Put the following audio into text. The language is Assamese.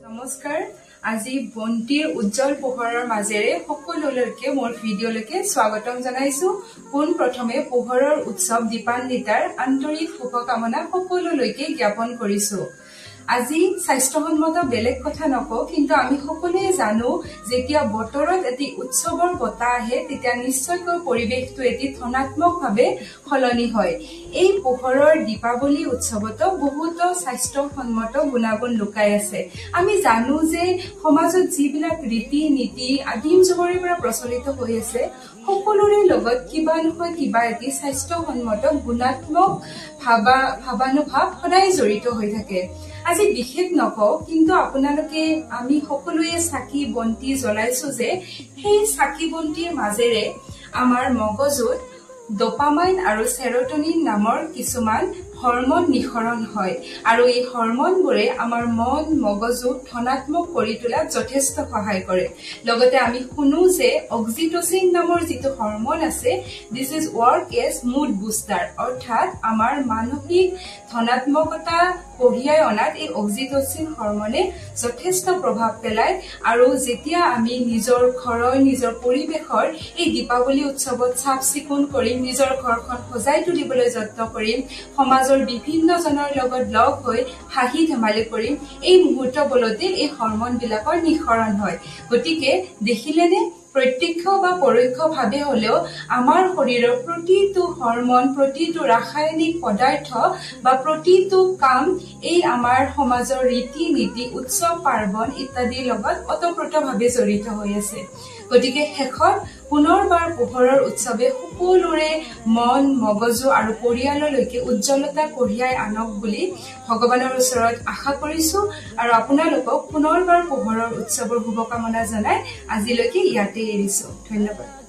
নমস্কাৰ আজি বন্তিৰ উজ্জ্বল পোহৰৰ মাজেৰে সকলোলৈকে মোৰ ভিডিঅলৈকে স্বাগতম জনাইছো পোন প্ৰথমে পোহৰৰ উৎসৱ দীপান্বিতাৰ আন্তৰিক শুভকামনা সকলোলৈকে জ্ঞাপন কৰিছো আজি স্বাস্থ্যসন্মত বেলেগ কথা নকও কিন্তু আমি সকলোৱে জানো যেতিয়া বতৰত এটি উৎসৱৰ বতা আহে তেতিয়া নিশ্চয়কৈ পৰিবেশটো এটি ধনাত্মকভাৱে সলনি হয় এই পোহৰৰ দীপাৱলী উৎসৱত বহুত স্বাস্থ্যসন্মত গুণাগুণ লুকাই আছে আমি জানো যে সমাজত যিবিলাক ৰীতি নীতি আদিম যুগৰে পৰা প্ৰচলিত হৈ আছে সকলোৰে লগত কিবা নহয় কিবা এটি স্বাস্থ্যসন্মত গুণাত্মক ভাৱানুভাৱ সদায় জড়িত হৈ থাকে আজি বিশেষ নকও কিন্তু আপোনালোকে আমি সকলোৱে চাকি বন্তি জ্বলাইছো যে সেই চাকি বন্তিৰ মাজেৰে আমাৰ মগজুত ডোপামাইন আৰু সেৰোটোনিন নামৰ কিছুমান হৰমন নিঃসৰণ হয় আৰু এই হৰমনবোৰে আমাৰ মন মগজু ধনাত্মক কৰি তোলাত যথেষ্ট সহায় কৰে লগতে আমি শুনো যে অক্সিটোচিন নামৰ যিটো হৰমন আছে this is work as mood booster অৰ্থাৎ আমাৰ মানসিক ধনাত্মকতা কঢ়িয়াই অনাত এই অক্সিটোচিন হৰমনে যথেষ্ট প্ৰভাৱ পেলায় আৰু যেতিয়া আমি নিজৰ ঘৰৰ নিজৰ পৰিবেশৰ এই দীপাৱলী উৎসৱত চাফ চিকুণ কৰিম নিজৰ ঘৰখন সজাই তুলিবলৈ যত্ন কৰিম সমাজৰ বিভিন্ন জনৰ লগত লগ হৈ হাঁহি ধেমালি কৰিম এই মুহূৰ্ত বলতে এই হৰমন বিলাকৰ নিঃসৰণ হয় গতিকে দেখিলেনে প্ৰত্যক্ষ বা পৰোক্ষভাৱে হলেও আমাৰ শৰীৰৰ প্ৰতিটো হৰমন প্ৰতিটো ৰাসায়নিক পদাৰ্থ বা প্ৰতিটো কাম এই আমাৰ সমাজৰ ৰীতি নীতি উৎসৱ পাৰ্বণ ইত্যাদিৰ লগত ওতঃপ্ৰোতভাৱে জড়িত হৈ আছে গতিকে শেষত পুনৰবাৰ পোহৰৰ উৎসৱে সকলোৰে মন মগজু আৰু পৰিয়াললৈকে উজ্জ্বলতা কঢ়িয়াই আনক বুলি ভগৱানৰ ওচৰত আশা কৰিছো আৰু আপোনালোকক পুনৰবাৰ পোহৰৰ উৎসৱৰ শুভকামনা জনাই আজিলৈকে ইয়াতে এৰিছো ধন্যবাদ